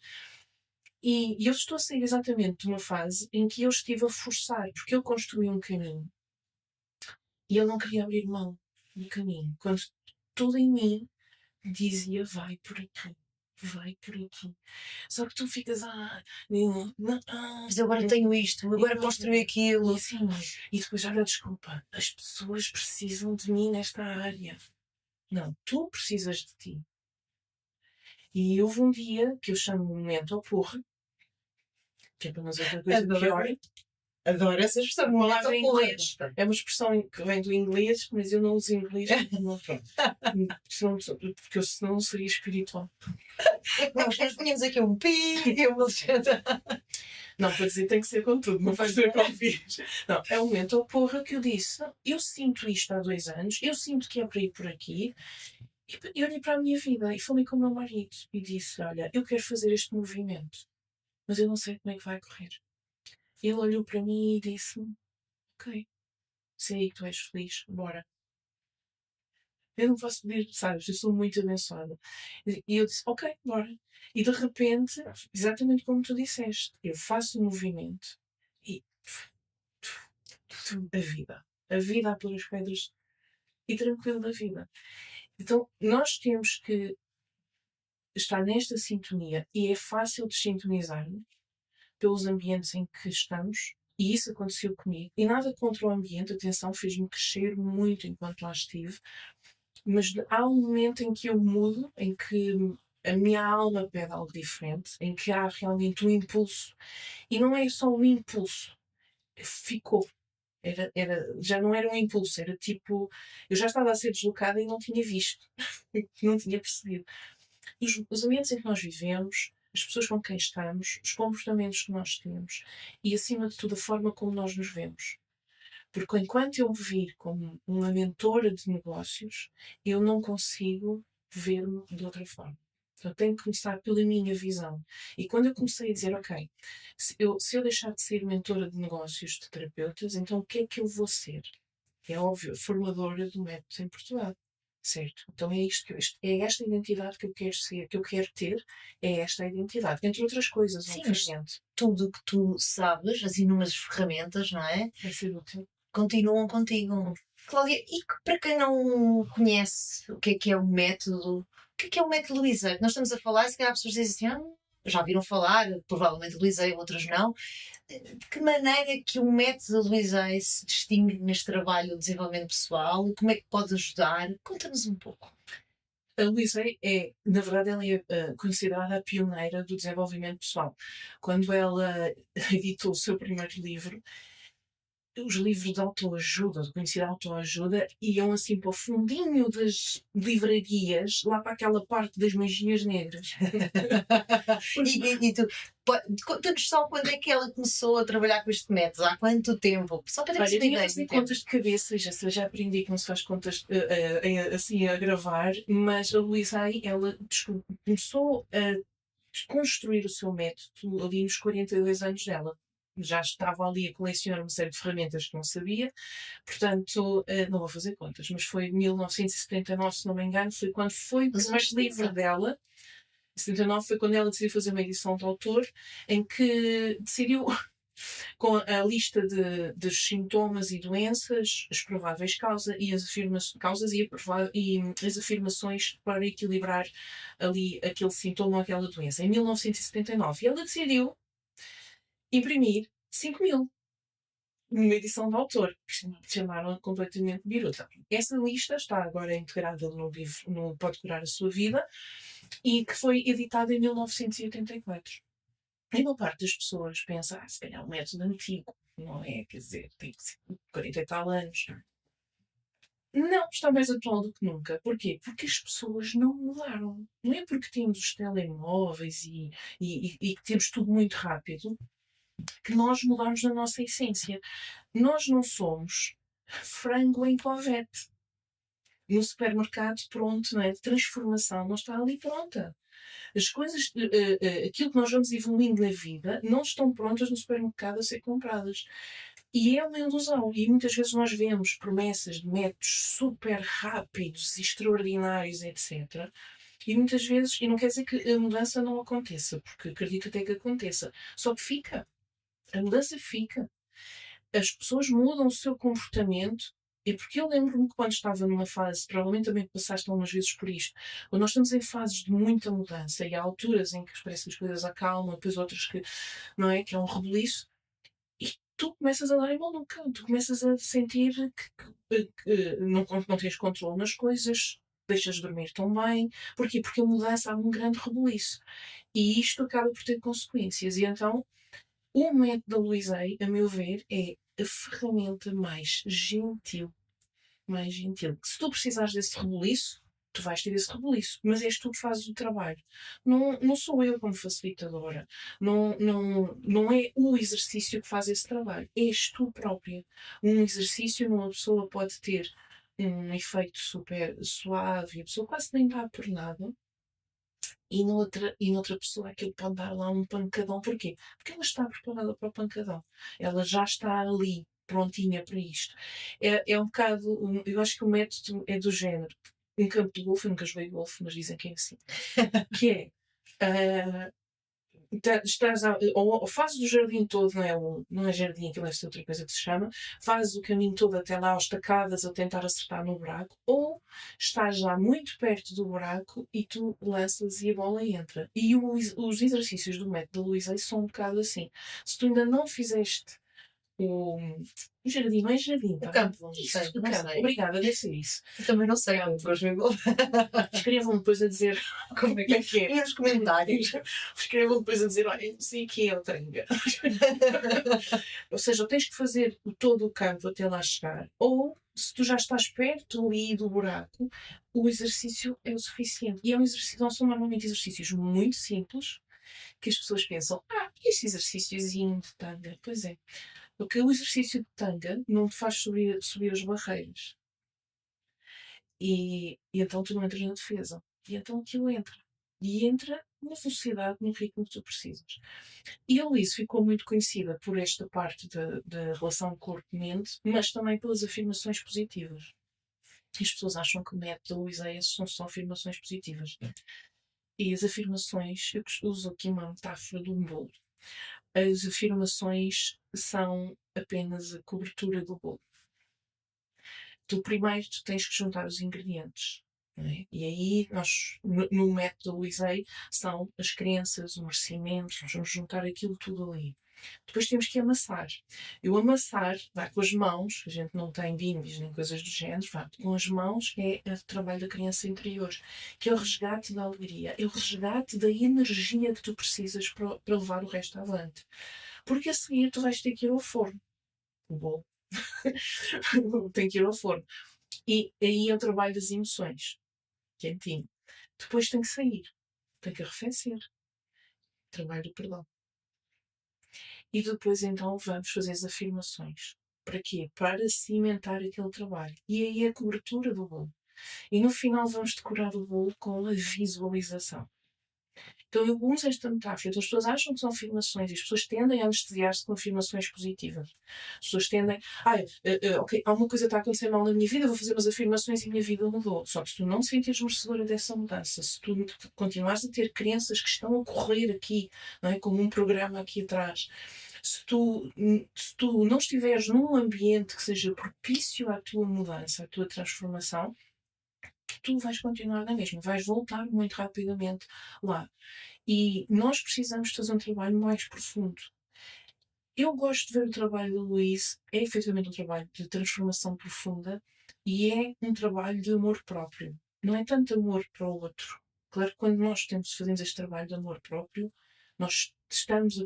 E eu estou a sair exatamente de uma fase em que eu estive a forçar, porque eu construí um caminho e eu não queria abrir mão do caminho, quando tudo em mim dizia vai por aqui. Vai por aqui. Só que tu ficas, mas eu agora tenho isto, agora construí aquilo. E assim, e depois, olha, desculpa, as pessoas precisam de mim nesta área. Não, tu precisas de ti. E houve um dia que eu chamo o momento ao porra, que é para nós outra coisa pior. Adoro essa expressão, uma palavra em inglês. É uma expressão que vem do inglês, mas eu não uso inglês. Porque eu senão não seria espiritual. Nós tínhamos aqui um pi e uma legenda. Não, para dizer tem que ser com tudo, não faz ser com fiz. Não, é o momento, oh porra, que eu disse, não, eu sinto isto há 2 anos, eu sinto que é para ir por aqui, e olhei para a minha vida e falei com o meu marido e disse, olha, eu quero fazer este movimento, mas eu não sei como é que vai correr. Ele olhou para mim e disse-me, ok, sei que tu és feliz, bora. Eu não posso pedir, sabes, eu sou muito abençoada. E eu disse, ok, bora. E de repente, exatamente como tu disseste, eu faço o movimento e a vida. A vida a pôr as pedras e tranquilo da vida. Então, nós temos que estar nesta sintonia e é fácil desintonizar-nos pelos ambientes em que estamos. E isso aconteceu comigo. E nada contra o ambiente, atenção, fez-me crescer muito enquanto lá estive. Mas há um momento em que eu mudo, em que a minha alma pede algo diferente, em que há realmente um impulso. E não é só um impulso, ficou. Já não era um impulso, era tipo. Eu já estava a ser deslocada e não tinha visto, não tinha percebido. Os ambientes em que nós vivemos, as pessoas com quem estamos, os comportamentos que nós temos e, acima de tudo, a forma como nós nos vemos. Porque enquanto eu me vir como uma mentora de negócios, eu não consigo ver-me de outra forma. Eu tenho que começar pela minha visão. E quando eu comecei a dizer, ok, se eu deixar de ser mentora de negócios de terapeutas, então o que é que eu vou ser? É óbvio, formadora do método em Portugal. Certo? Então é isto é esta identidade que eu quero ser, que eu quero ter, é esta a identidade. Entre outras coisas, Sim, mas obviamente. tudo o que tu sabes, as inúmeras ferramentas, não é? Vai ser útil. Continuam contigo. Cláudia, e para quem não conhece o que é o método, o que é o método Luísa? Nós estamos a falar, se calhar as pessoas dizem assim, já viram falar, provavelmente Luísa e outras não. De que maneira é que o método Luísa se distingue neste trabalho de desenvolvimento pessoal? Como é que pode ajudar? Conta-nos um pouco. A Luísa na verdade, ela é considerada a pioneira do desenvolvimento pessoal. Quando ela editou o seu primeiro livro, os livros de autoajuda, de conhecida autoajuda, iam assim para o fundinho das livrarias, lá para aquela parte das magias negras. E tu, conta-nos só quando é que ela começou a trabalhar com este método, há quanto tempo? Só para termos Olha, eu uma tinha ideia. fazer contas de cabeça, já aprendi que não se faz contas assim a gravar, mas a Luísa aí, ela começou a construir o seu método ali nos 42 anos dela. Já estava ali a colecionar uma série de ferramentas que não sabia, portanto, não vou fazer contas, mas foi em 1979, se não me engano, foi quando foi o primeiro livro dela. Em 79 foi quando ela decidiu fazer uma edição de autor, em que decidiu, com a lista dos sintomas e doenças, as prováveis causas e as afirmações para equilibrar ali aquele sintoma ou aquela doença. Em 1979, ela decidiu imprimir 5.000 numa edição de autor, que chamaram completamente biruta. Essa lista está agora integrada no livro no Pode Curar a Sua Vida e que foi editada em 1984. E uma parte das pessoas pensa, se calhar é um método antigo, não é? Quer dizer, tem 40 e tal anos. Não, está mais atual do que nunca. Porquê? Porque as pessoas não mudaram. Não é porque temos os telemóveis e que temos tudo muito rápido que nós mudamos a nossa essência. Nós não somos frango em covete. No supermercado, pronto, não é? Transformação não está ali pronta. As coisas, aquilo que nós vamos evoluindo na vida, não estão prontas no supermercado a ser compradas. E é uma ilusão. E muitas vezes nós vemos promessas de métodos super rápidos, extraordinários, etc. E muitas vezes, e não quer dizer que a mudança não aconteça, porque acredito até que aconteça. Só que fica. A mudança fica. As pessoas mudam o seu comportamento. E porque eu lembro-me que quando estava numa fase, provavelmente também passaste algumas vezes por isto, quando nós estamos em fases de muita mudança e há alturas em que parece que as coisas acalmam, depois outras que, não é, que é um rebuliço, e tu começas a dar em maluca, tu começas a sentir que não tens controle nas coisas, deixas de dormir tão bem. Porquê? Porque a mudança há um grande rebuliço. E isto acaba por ter consequências. E então, o método da Luizei, a meu ver, é a ferramenta mais gentil. Que se tu precisares desse rebuliço, Tu vais ter esse rebuliço, mas és tu que fazes o trabalho. Não sou eu como facilitadora. Não é o exercício que faz esse trabalho. És tu própria. Um exercício numa pessoa pode ter um efeito super suave e a pessoa quase nem dá por nada. E noutra pessoa aquilo pode dar lá um pancadão. Porquê? Porque ela está preparada para o pancadão. Ela já está ali, prontinha para isto. É um bocado. Eu acho que o método é do género. Um campo de golfe, eu nunca joguei golfe, mas dizem que é assim. Que é. Ou fazes o jardim todo, não é jardim, aquilo deve ser outra coisa que se chama, fazes o caminho todo até lá aos tacadas a tentar acertar no buraco, ou estás já muito perto do buraco e tu lanças e a bola entra. E os exercícios do método da Luísa são um bocado assim. Se tu ainda não fizeste o jardim, não é jardim, O tá? campo, não Isso, sei, o não campo. sei. Obrigada, deve ser isso. Eu também não sei como depois me Escrevam depois a dizer como é que é. E nos comentários. Escrevam depois a dizer, olha, não sei o que é o tanga. Ou seja, tens que fazer todo o campo até lá chegar. Ou, se tu já estás perto ali do buraco, o exercício é o suficiente. E é um exercício, não são normalmente exercícios muito simples, que as pessoas pensam, este exercíciozinho de tanga. Pois é. Porque o exercício de tanga não te faz subir as barreiras. E então tu não entras na defesa. E então aquilo entra. E entra na velocidade, no ritmo que tu precisas. E a Alice ficou muito conhecida por esta parte da relação corpo-mente, mas também pelas afirmações positivas. E as pessoas acham que o método da Luísa são só afirmações positivas. E as afirmações, eu uso aqui uma metáfora de um bolo. As afirmações são apenas a cobertura do bolo. Tu primeiro tens que juntar os ingredientes. Não é? E aí nós, no método da Luizei, são as crenças, o merecimento, nós vamos juntar aquilo tudo ali. Depois temos que amassar. Eu amassar, vá com as mãos, a gente não tem bímbis nem coisas do género, vá, com as mãos é o trabalho da criança interior, que é o resgate da alegria, é o resgate da energia que tu precisas para levar o resto avante. Porque a seguir tu vais ter que ir ao forno. O bolo. Tem que ir ao forno. E aí é o trabalho das emoções. Quentinho. Depois tem que sair. Tem que arrefecer. Trabalho do perdão. E depois então vamos fazer as afirmações. Para quê? Para cimentar aquele trabalho. E aí é a cobertura do bolo. E no final vamos decorar o bolo com a visualização. Então eu uso esta metáfora. Então, as pessoas acham que são afirmações e as pessoas tendem a anestesiar-se com afirmações positivas. As pessoas tendem, ok, alguma coisa está a acontecer mal na minha vida, vou fazer umas afirmações e a minha vida mudou. Só que se tu não te sentires merecedora dessa mudança, se tu continuares a ter crenças que estão a correr aqui, não é? Como um programa aqui atrás, se tu não estiveres num ambiente que seja propício à tua mudança, à tua transformação, tu vais continuar na mesma, vais voltar muito rapidamente lá. E nós precisamos fazer um trabalho mais profundo. Eu gosto de ver o trabalho do Luís, é efetivamente um trabalho de transformação profunda e é um trabalho de amor próprio. Não é tanto amor para o outro. Claro que quando nós fazemos este trabalho de amor próprio, nós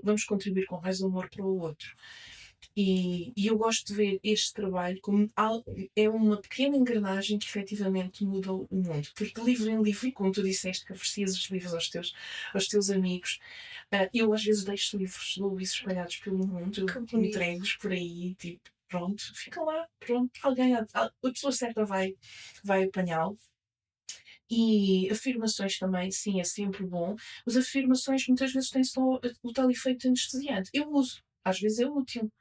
vamos contribuir com mais amor para o outro. E eu gosto de ver este trabalho como é uma pequena engrenagem que efetivamente muda o mundo. Porque de livro em livro, e como tu disseste que oferecias os livros aos teus amigos, eu às vezes deixo livros de Luís espalhados pelo mundo, entregues por aí, tipo, pronto, fica lá, pronto, a pessoa certa vai apanhá-lo. E afirmações também, sim, é sempre bom, mas afirmações muitas vezes têm só o tal efeito anestesiante. Eu uso, às vezes é útil.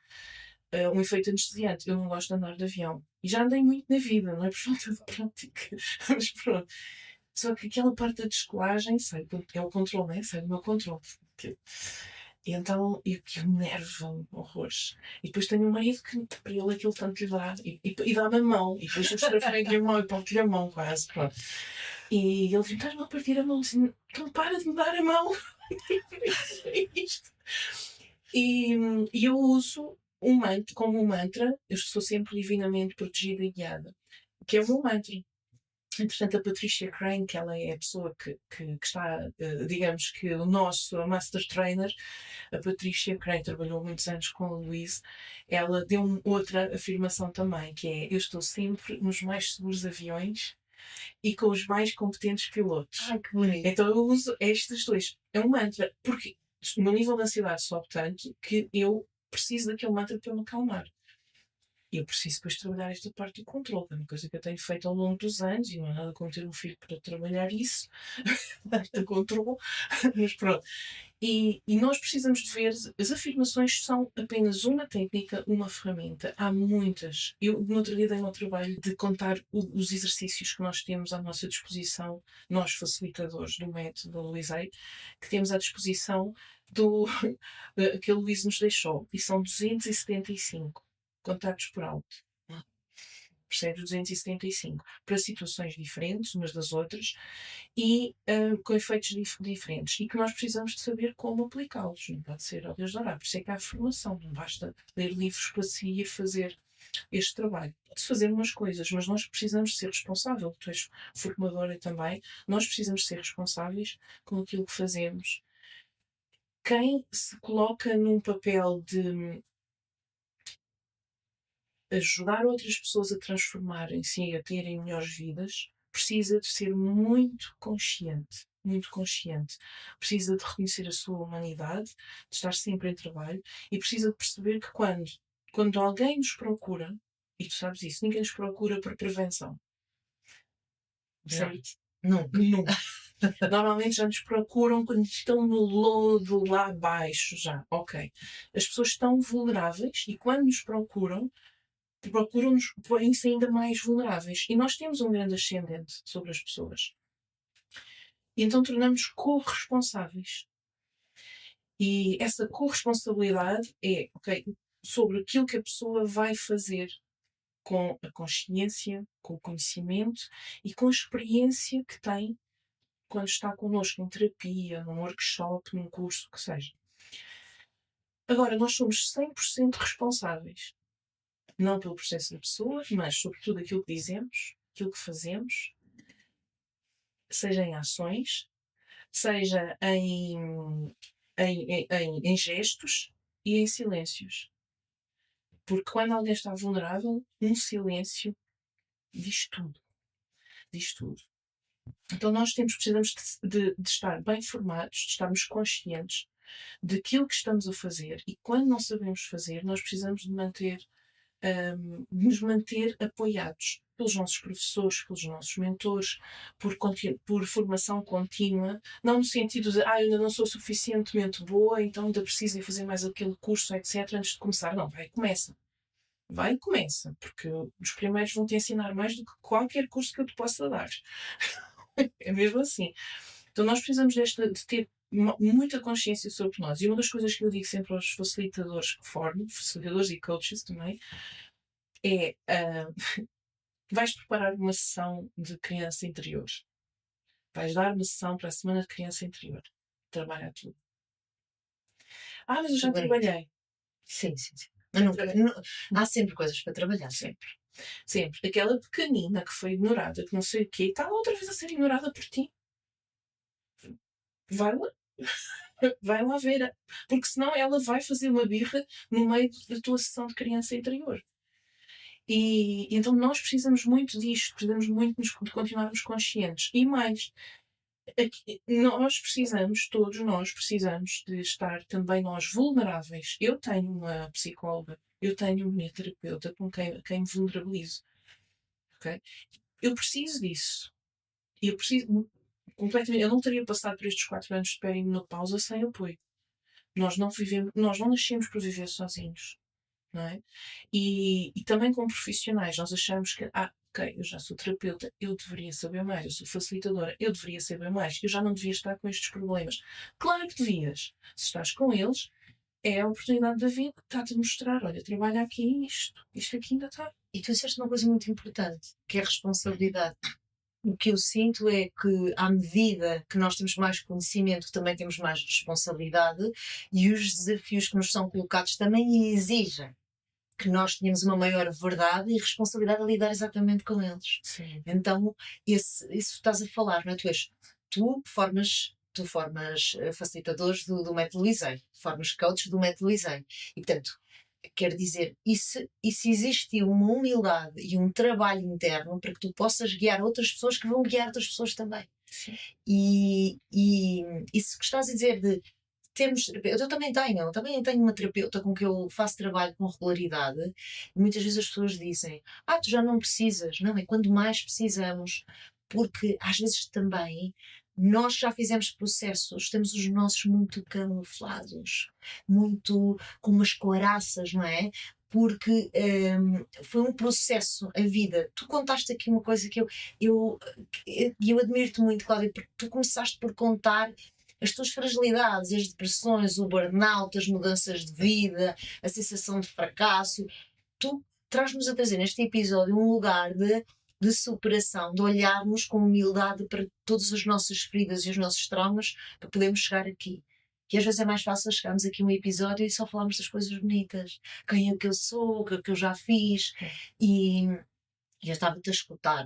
Um efeito anestesiante. Eu não gosto de andar de avião. E já andei muito na vida, não é por falta de prática. Mas pronto. Só que aquela parte da descolagem, é o controle, né? Sai do meu controle. E então, que nervo, horrores. E depois tenho um marido que, para ele, aquilo tanto lhe dá. E dá-me a mão. E depois eu estrafei-lhe a mão e parto-lhe a mão quase. Pronto. E ele diz: estás-me a partir a mão? Assim, então para de me dar a mão. E eu uso como um mantra, eu estou sempre divinamente protegida e guiada, que é o meu mantra. Entretanto, a Patricia Crane, que ela é a pessoa que está, digamos que o nosso Master Trainer, a Patricia Crane trabalhou muitos anos com o Luís, ela deu outra afirmação também, que é: eu estou sempre nos mais seguros aviões e com os mais competentes pilotos. Ai, que bonito. Então eu uso estes dois. É um mantra, porque o meu nível de ansiedade sobe tanto que eu preciso daquele mantra para eu me acalmar. E eu preciso depois trabalhar esta parte do controle, que é uma coisa que eu tenho feito ao longo dos anos, e não é nada como ter um filho para trabalhar isso, do controle, mas pronto. E nós precisamos de ver, as afirmações são apenas uma técnica, uma ferramenta. Há muitas. Eu, no outro dia, dei ao trabalho de contar os exercícios que nós temos à nossa disposição, nós facilitadores do método da Luísa, que temos à disposição do, que a Luísa nos deixou. E são 275 contactos por alto. Percebes? 275. Para situações diferentes, umas das outras, e com efeitos diferentes. E que nós precisamos de saber como aplicá-los. Não pode ser ao Deus dará. Por isso é que há formação. Não basta ler livros para se ir fazer este trabalho. Pode-se fazer umas coisas, mas nós precisamos ser responsáveis. Tu és formadora também. Nós precisamos ser responsáveis com aquilo que fazemos. Quem se coloca num papel de ajudar outras pessoas a transformarem-se e a terem melhores vidas, precisa de ser muito consciente. Muito consciente. Precisa de reconhecer a sua humanidade, de estar sempre em trabalho e precisa de perceber que quando alguém nos procura, e tu sabes isso, ninguém nos procura por prevenção. Certo? Nunca. Nunca. Normalmente já nos procuram quando estão no lodo lá abaixo já. Ok. As pessoas estão vulneráveis e quando nos procuram-nos, põem-se ainda mais vulneráveis. E nós temos um grande ascendente sobre as pessoas. E então tornamos corresponsáveis. E essa corresponsabilidade é, ok, sobre aquilo que a pessoa vai fazer com a consciência, com o conhecimento e com a experiência que tem quando está connosco em terapia, num workshop, num curso, o que seja. Agora, nós somos 100% responsáveis. Não pelo processo da pessoa, mas sobre tudo aquilo que dizemos, aquilo que fazemos, seja em ações, seja em gestos e em silêncios. Porque quando alguém está vulnerável, um silêncio diz tudo. Diz tudo. Então nós precisamos de estar bem formados, de estarmos conscientes daquilo que estamos a fazer e quando não sabemos fazer, nós precisamos de nos manter apoiados pelos nossos professores, pelos nossos mentores, por formação contínua, não no sentido de eu ainda não sou suficientemente boa, então ainda preciso de fazer mais aquele curso, etc., antes de começar. Não, vai e começa, porque os primeiros vão te ensinar mais do que qualquer curso que eu te possa dar. É mesmo assim. Então nós precisamos de ter muita consciência sobre nós. E uma das coisas que eu digo sempre aos facilitadores que formo, facilitadores e coaches também, é vais preparar uma sessão de criança interior. Vais dar uma sessão para a semana de criança interior. Trabalha tudo. Mas eu já trabalhei. Sim. Mas há sempre coisas para trabalhar. Sempre. Sempre. Aquela pequenina que foi ignorada, que não sei o quê, está outra vez a ser ignorada por ti. Vai lá. Vai lá ver. Porque senão ela vai fazer uma birra no meio da tua sessão de criança interior. E então nós precisamos muito disto, precisamos muito de continuarmos conscientes. E mais, todos nós precisamos de estar também nós vulneráveis. Eu tenho uma psicóloga, eu tenho uma minha terapeuta com quem me vulnerabilizo. Okay? Eu preciso disso. Eu preciso completamente. Eu não teria passado por estes 4 anos de perimenopausa sem apoio. Nós não nascemos para viver sozinhos. Não é? E também como profissionais, nós achamos que ok, eu já sou terapeuta, eu deveria saber mais, eu sou facilitadora, eu deveria saber mais, eu já não devia estar com estes problemas. Claro que devias. Se estás com eles, é a oportunidade da vida, está-te a mostrar, olha, trabalha aqui isto aqui ainda está. E tu disseste uma coisa muito importante, que é a responsabilidade. O que eu sinto é que, à medida que nós temos mais conhecimento, também temos mais responsabilidade e os desafios que nos são colocados também exigem que nós tenhamos uma maior verdade e responsabilidade a lidar exatamente com eles. Sim. Então, isso estás a falar, não é? Tu formas facilitadores do método Lisei, formas coaches do método Lisei. E, portanto, Quer dizer, e se existe uma humildade e um trabalho interno para que tu possas guiar outras pessoas que vão guiar outras pessoas também. Sim. E isso que estás a dizer de termos terapeuta, eu também tenho uma terapeuta com que eu faço trabalho com regularidade, e muitas vezes as pessoas dizem: tu já não precisas. Não, é quando mais precisamos, porque às vezes também nós já fizemos processos, temos os nossos muito camuflados, muito com umas couraças, não é? Porque foi um processo, a vida. Tu contaste aqui uma coisa eu, eu admiro-te muito, Cláudia, porque tu começaste por contar as tuas fragilidades, as depressões, o burnout, as mudanças de vida, a sensação de fracasso. Tu traz-nos a trazer neste episódio um lugar de superação, de olharmos com humildade para todas as nossas feridas e os nossos traumas para podermos chegar aqui. E às vezes é mais fácil chegarmos aqui a um episódio e só falarmos das coisas bonitas. Quem é que eu sou, o que é que eu já fiz. E eu estava-te a escutar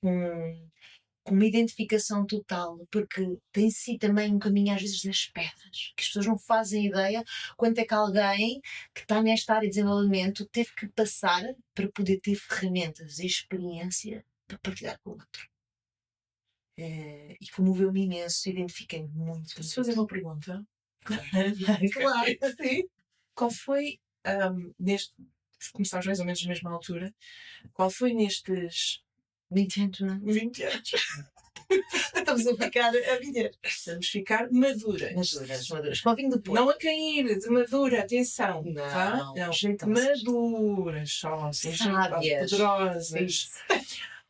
com uma identificação total, porque tem si também um caminho às vezes das pedras, que as pessoas não fazem ideia quanto é que alguém que está nesta área de desenvolvimento teve que passar para poder ter ferramentas e experiência para partilhar com o outro. E comoveu-me imenso, identifiquei-me muito. Posso fazer uma pergunta? Claro, sim. Qual foi, começámos mais ou menos na mesma altura, qual foi nestes 20 anos, não é? 20 anos? Estamos a ficar a viver. Vamos ficar maduras. Maduras. Com o vinho do Porto. Não a cair de madura, atenção. Tá? Não, Maduras só, assim, sábias. poderosas.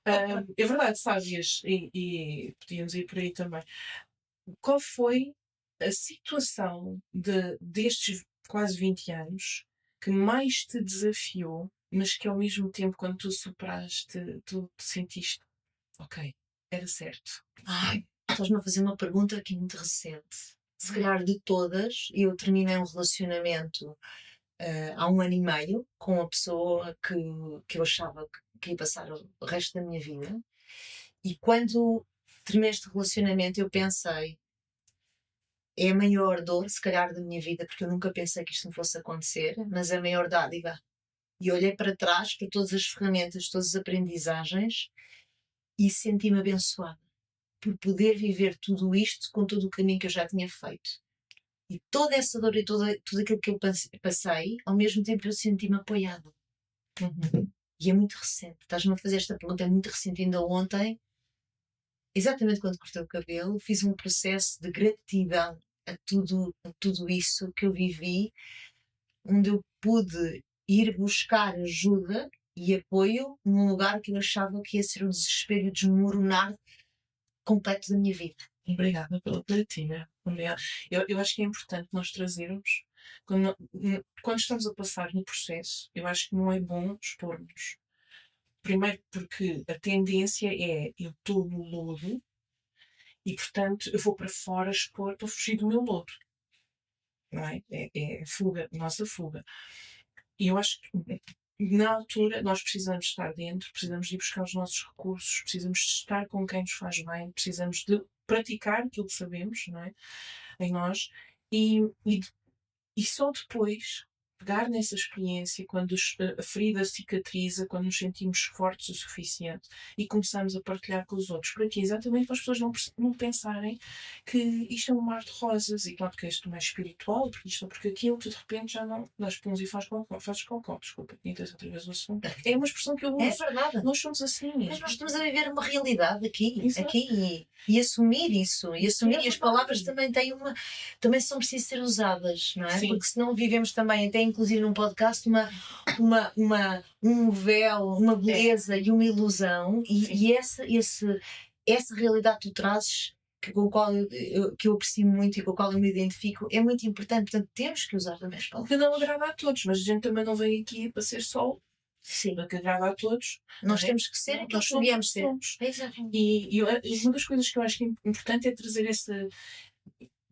É verdade, sábias. E podíamos ir por aí também. Qual foi a situação destes quase 20 anos que mais te desafiou, mas que ao mesmo tempo, quando tu superaste, tu te sentiste, ok, era certo? Estás-me a fazer uma pergunta que é muito recente. Se calhar de todas, eu terminei um relacionamento há 1 ano e meio com uma pessoa que eu achava que ia passar o resto da minha vida. E quando terminei este relacionamento, eu pensei: é a maior dor, se calhar, da minha vida, porque eu nunca pensei que isto me fosse acontecer, mas é a maior dádiva. E olhei para trás, para todas as ferramentas, todas as aprendizagens, e senti-me abençoada por poder viver tudo isto com todo o caminho que eu já tinha feito. E toda essa dor e tudo aquilo que eu passei, ao mesmo tempo eu senti-me apoiada. E é muito recente. Estás-me a fazer esta pergunta, é muito recente. Ainda ontem, exatamente quando cortei o cabelo, fiz um processo de gratidão a tudo isso que eu vivi, onde eu pude ir buscar ajuda e apoio num lugar que eu achava que ia ser o desespero e o desmoronar completo da minha vida. Obrigada pela partilha. Obrigada. Eu acho que é importante nós trazermos, quando estamos a passar no processo, eu acho que não é bom expor-nos. Primeiro porque a tendência é eu estou no lodo e, portanto, eu vou para fora expor para fugir do meu lodo. Não é? É fuga, nossa fuga. E eu acho que na altura nós precisamos estar dentro, precisamos de ir buscar os nossos recursos, precisamos de estar com quem nos faz bem, precisamos de praticar aquilo que sabemos, não é? Em nós, e só depois pegar nessa experiência, quando a ferida cicatriza, quando nos sentimos fortes o suficiente e começamos a partilhar com os outros. Para quê? Exatamente para as pessoas não pensarem que isto é um mar de rosas e claro que isto não é espiritual, porque isto ou porque aquilo, tu de repente já não das puns e fazes com desculpa, tinha que ter outra vez o assunto. É uma expressão que eu uso. É verdade. Nós somos assim. Mas nós estamos a viver uma realidade aqui Exato. e assumir isso, e assumir, É e as palavras também também são precisas ser usadas, não é? Sim. Porque senão vivemos também, até inclusive num podcast, um véu, uma beleza e uma ilusão, e essa realidade que tu trazes, com a qual que eu aprecio muito e com a qual eu me identifico, é muito importante. Portanto, temos que usar também as palavras. Que não agrada a todos, mas a gente também não vem aqui para ser só Sim. para que agrada a todos. Nós não é? temos que ser aquilo Nós que devemos ser. somos. Exato. E uma das coisas que eu acho que é importante é trazer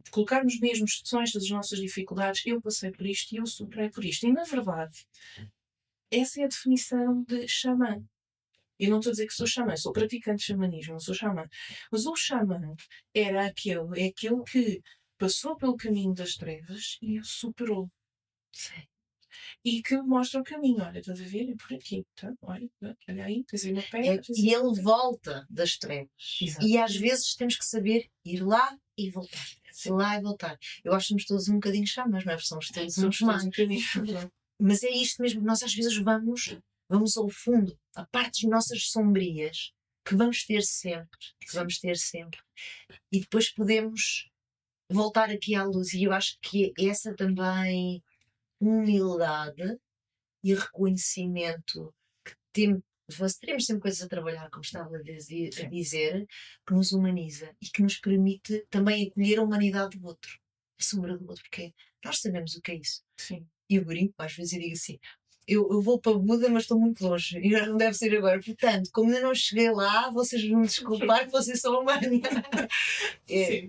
colocarmos mesmo expressões das nossas dificuldades. Eu passei por isto e eu superei por isto. E na verdade, essa é a definição de xamã. Eu não estou a dizer que sou xamã, sou praticante de xamanismo, não sou xamã. Mas o xamã é aquele que passou pelo caminho das trevas e o superou. Sim. E que mostra o caminho. Olha, estás a ver? É por aqui. Tá? Olha aí, tens aí uma pedra. tens E aí ele outra. volta das trevas. Exato. E às vezes temos que saber ir lá e voltar. Ir lá e voltar. Eu acho que somos todos um bocadinho chamas, não é? Porque somos todos Somos uns todos um magos. bocadinho. Mas é isto mesmo, nós às vezes vamos ao fundo, a partes nossas sombrias, que vamos ter sempre, e depois podemos voltar aqui à luz. E eu acho que essa também humildade e reconhecimento que teremos sempre coisas a trabalhar, como estava a dizer, que nos humaniza e que nos permite também acolher a humanidade do outro, a sombra do outro, porque nós sabemos o que é isso. Sim. E eu brinco às vezes e digo assim: eu vou para Buda, mas estou muito longe e não deve ser agora. Portanto, como ainda não cheguei lá, vocês vão me desculpar que vocês são humanos.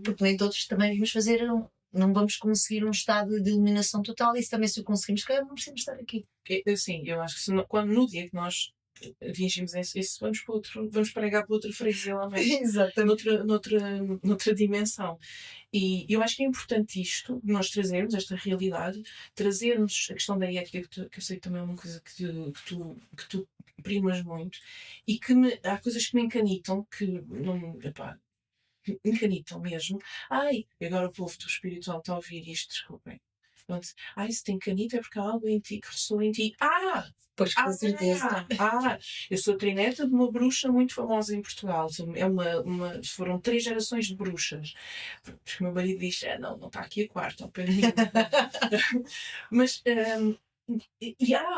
Porque nem todos também vamos fazer. Não vamos conseguir um estado de iluminação total, e isso também, se o conseguimos, calhar não precisamos estar aqui. Sim, eu acho que no dia que nós atingimos esse, vamos pregar para outra freguesia lá mesmo. Exatamente. Noutra dimensão. E eu acho que é importante isto, nós trazermos esta realidade, trazermos a questão da ética, que eu sei também é uma coisa que tu primas muito, e há coisas que me encanitam, que não, epá, me encanitam mesmo. Ai, e agora o povo do espiritual está a ouvir isto, desculpem. Ai, se tem canita é porque há algo em ti que ressoa em ti. Pois, com certeza. Eu sou trineta de uma bruxa muito famosa em Portugal. Foram 3 gerações de bruxas. Porque o meu marido diz, não está aqui a quarta, ao pé de mim. Mas,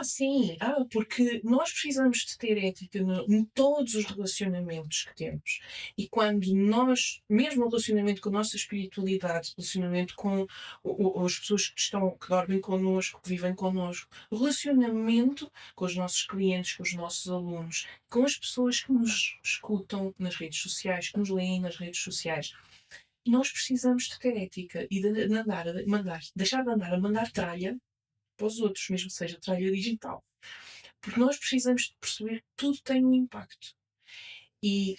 sim, porque nós precisamos de ter ética em todos os relacionamentos que temos. E quando nós, mesmo o relacionamento com a nossa espiritualidade, relacionamento com as pessoas que dormem connosco, que vivem connosco, relacionamento com os nossos clientes, com os nossos alunos, com as pessoas que nos escutam nas redes sociais, que nos leem nas redes sociais, nós precisamos de ter ética e de deixar de andar a mandar tralha para os outros, mesmo que seja tralha digital. Porque nós precisamos de perceber que tudo tem um impacto. E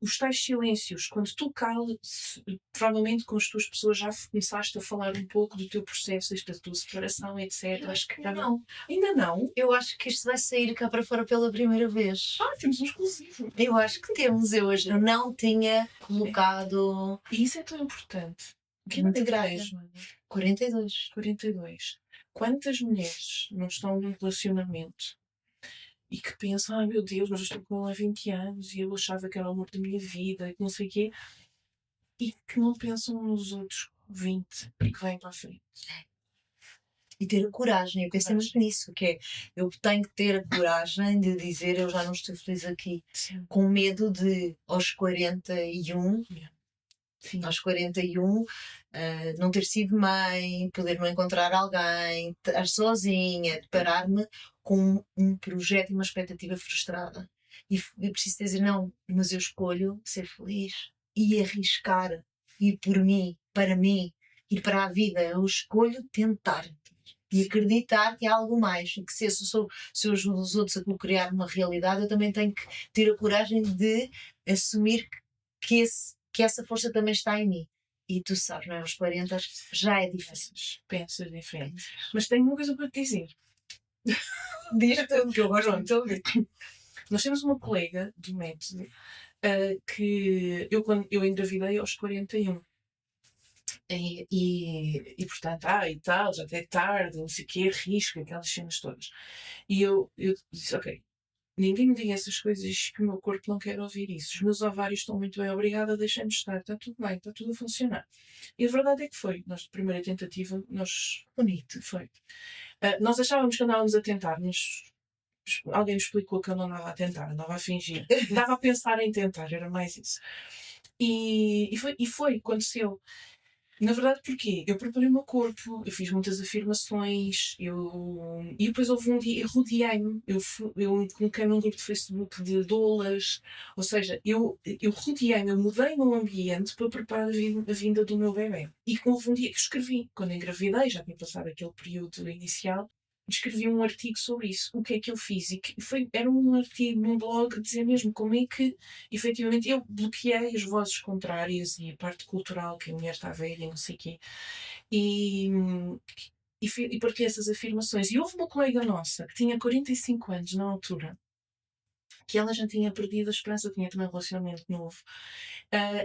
os tais silêncios, quando tu calas, provavelmente com as tuas pessoas já começaste a falar um pouco do teu processo, da tua separação, etc. Eu acho que não. Ainda não? Eu acho que isto vai sair cá para fora pela primeira vez. Temos um exclusivo. Eu acho que temos. Eu hoje não tinha colocado. E isso é tão importante. Muito grave. 42. 42. Quantas mulheres não estão num relacionamento e que pensam, ai meu Deus, mas eu estou com ele há 20 anos e eu achava que era o amor da minha vida e que não sei o quê, e que não pensam nos outros 20 que vêm para a frente. E ter a coragem, eu pensei muito nisso, que é, eu tenho que ter a coragem de dizer eu já não estou feliz aqui. Sim. Com medo de, aos 41, aos 41, não ter sido mãe, poder não encontrar alguém, estar sozinha, deparar-me com um projeto e uma expectativa frustrada. E eu preciso dizer, não, mas eu escolho ser feliz e arriscar, ir por mim, ir para a vida. Eu escolho tentar e acreditar que há algo mais. E que se eu ajudo os outros a criar uma realidade, eu também tenho que ter a coragem de assumir que essa força também está em mim. E tu sabes, não é? Aos 40 já é diferente. Pensas diferente. Mas tenho uma coisa para te dizer. Diz tudo, que eu gosto muito de ouvir. Nós temos uma colega do método que quando eu engravidei aos 41. E portanto, e tal, já até tarde, não sei o quê, risco, aquelas cenas todas. E eu disse, ok, ninguém me diga essas coisas que o meu corpo não quer ouvir isso. Os meus ovários estão muito bem, obrigada, deixem-me estar, está tudo bem, está tudo a funcionar. E a verdade é que foi. Nós, de primeira tentativa, bonito, foi. Nós achávamos que andávamos a tentar, mas alguém nos explicou que eu não andava a tentar, andava a fingir. Andava a pensar em tentar, era mais isso. E aconteceu. Na verdade, porquê? Eu preparei o meu corpo, eu fiz muitas afirmações, e depois houve um dia, eu rodeei-me, eu coloquei num grupo de Facebook de doulas, ou seja, eu rodeei-me, eu mudei o meu ambiente para preparar a vinda do meu bebê. E houve um dia que escrevi, quando engravidei, já tinha passado aquele período inicial, escrevi um artigo sobre isso, o que é que eu fiz, e era um artigo num blog a dizer mesmo como é que, efetivamente, eu bloqueei as vozes contrárias e a parte cultural, que a mulher está velha e não sei o quê, e e partilhei essas afirmações. E houve uma colega nossa que tinha 45 anos na altura, que ela já tinha perdido a esperança, tinha também um relacionamento novo,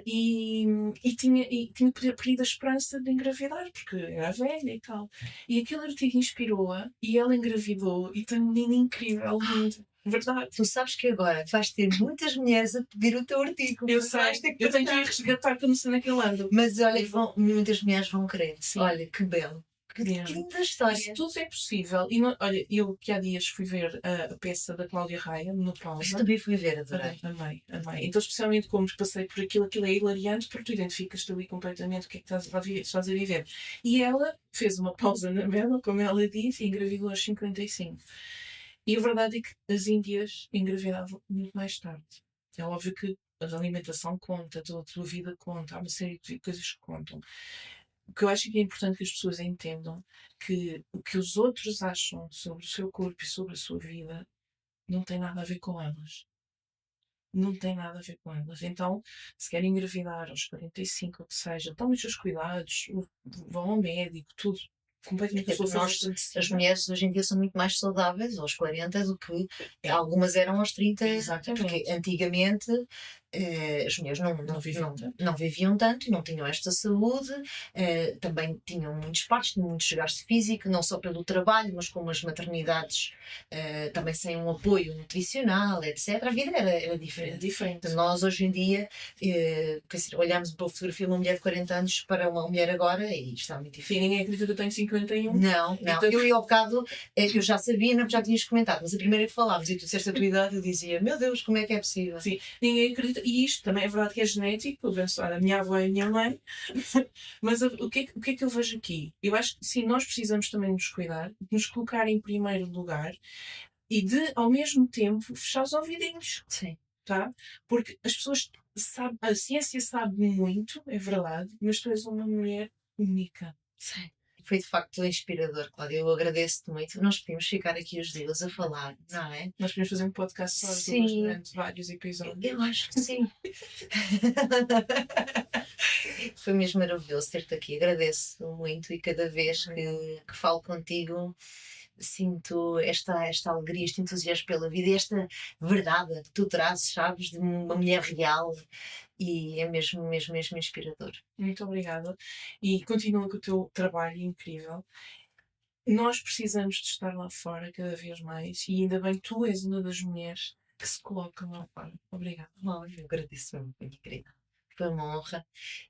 e, e tinha perdido a esperança de engravidar, porque era velha e tal. E aquele artigo inspirou-a e ela engravidou e tem um menino incrível, lindo. Verdade. Tu sabes que agora vais ter muitas mulheres a pedir o teu artigo. Eu Mas sei, vais ter que eu tenho que ir partilhar. resgatar que eu não sei naquele ano. Mas olha, muitas mulheres vão querer. Sim. Olha, que belo. Que Mesmo. linda história. Isso tudo é possível. E olha, eu que há dias fui ver a peça da Cláudia Raia, no Mas Pausa. também fui ver, adorei. Amei. Então, especialmente como passei por aquilo é hilariante, porque tu identificas-te ali completamente o que é que estás a viver. E ela fez uma pausa na vela, como ela disse, e engravidou aos 55. E a verdade é que as índias engravidavam muito mais tarde. É óbvio que a alimentação conta, a tua vida conta, há uma série de coisas que contam. O que eu acho que é importante que as pessoas entendam que o que os outros acham sobre o seu corpo e sobre a sua vida não tem nada a ver com elas. Não tem nada a ver com elas. Então, se querem engravidar aos 45, ou que seja, tomem os seus cuidados, vão ao médico, tudo. Completamente as mulheres hoje em dia são muito mais saudáveis aos 40 do que algumas eram aos 30. Exatamente. Porque antigamente as mulheres não viviam tanto, não tinham esta saúde, também tinham muitos partos, tinham muito desgaste físico, não só pelo trabalho, mas como as maternidades também sem um apoio nutricional, etc. A vida era diferente. Nós hoje em dia olhamos para a fotografia de uma mulher de 40 anos para uma mulher agora e está muito diferente. Sim, ninguém acredita que eu tenho 51. Não. Então, eu ao bocado, eu já sabia, já tinhas comentado, mas a primeira que falávamos e tu disseste a tua idade, eu dizia, meu Deus, como é que é possível? Sim, ninguém acredita. E isto também é verdade que é genético, abençoar a minha avó e a minha mãe. Mas o que é que eu vejo aqui? Eu acho que sim, nós precisamos também nos cuidar, de nos colocar em primeiro lugar e de, ao mesmo tempo, fechar os ouvidinhos. Sim. Tá? Porque as pessoas sabem, a ciência sabe muito, é verdade, mas tu és uma mulher única. Sim. Foi de facto inspirador, Cláudia. Eu agradeço-te muito. Nós podemos ficar aqui os dias a falar, não é? Nós podemos fazer um podcast só durante vários episódios. Eu acho que sim. Foi mesmo maravilhoso ter-te aqui. Agradeço muito e cada vez que falo contigo sinto esta alegria, este entusiasmo pela vida e esta verdade que tu trazes, sabes, de uma mulher real. E é mesmo inspirador. Muito obrigada. E continua com o teu trabalho incrível. Nós precisamos de estar lá fora cada vez mais. E ainda bem que tu és uma das mulheres que se colocam lá fora. Obrigada. Eu agradeço muito, minha querida. Foi uma honra.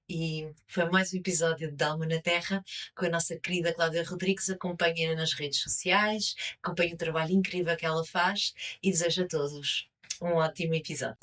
E foi mais um episódio de Dalma na Terra com a nossa querida Cláudia Rodrigues. Acompanhem-na nas redes sociais, acompanhem o trabalho incrível que ela faz e desejo a todos um ótimo episódio.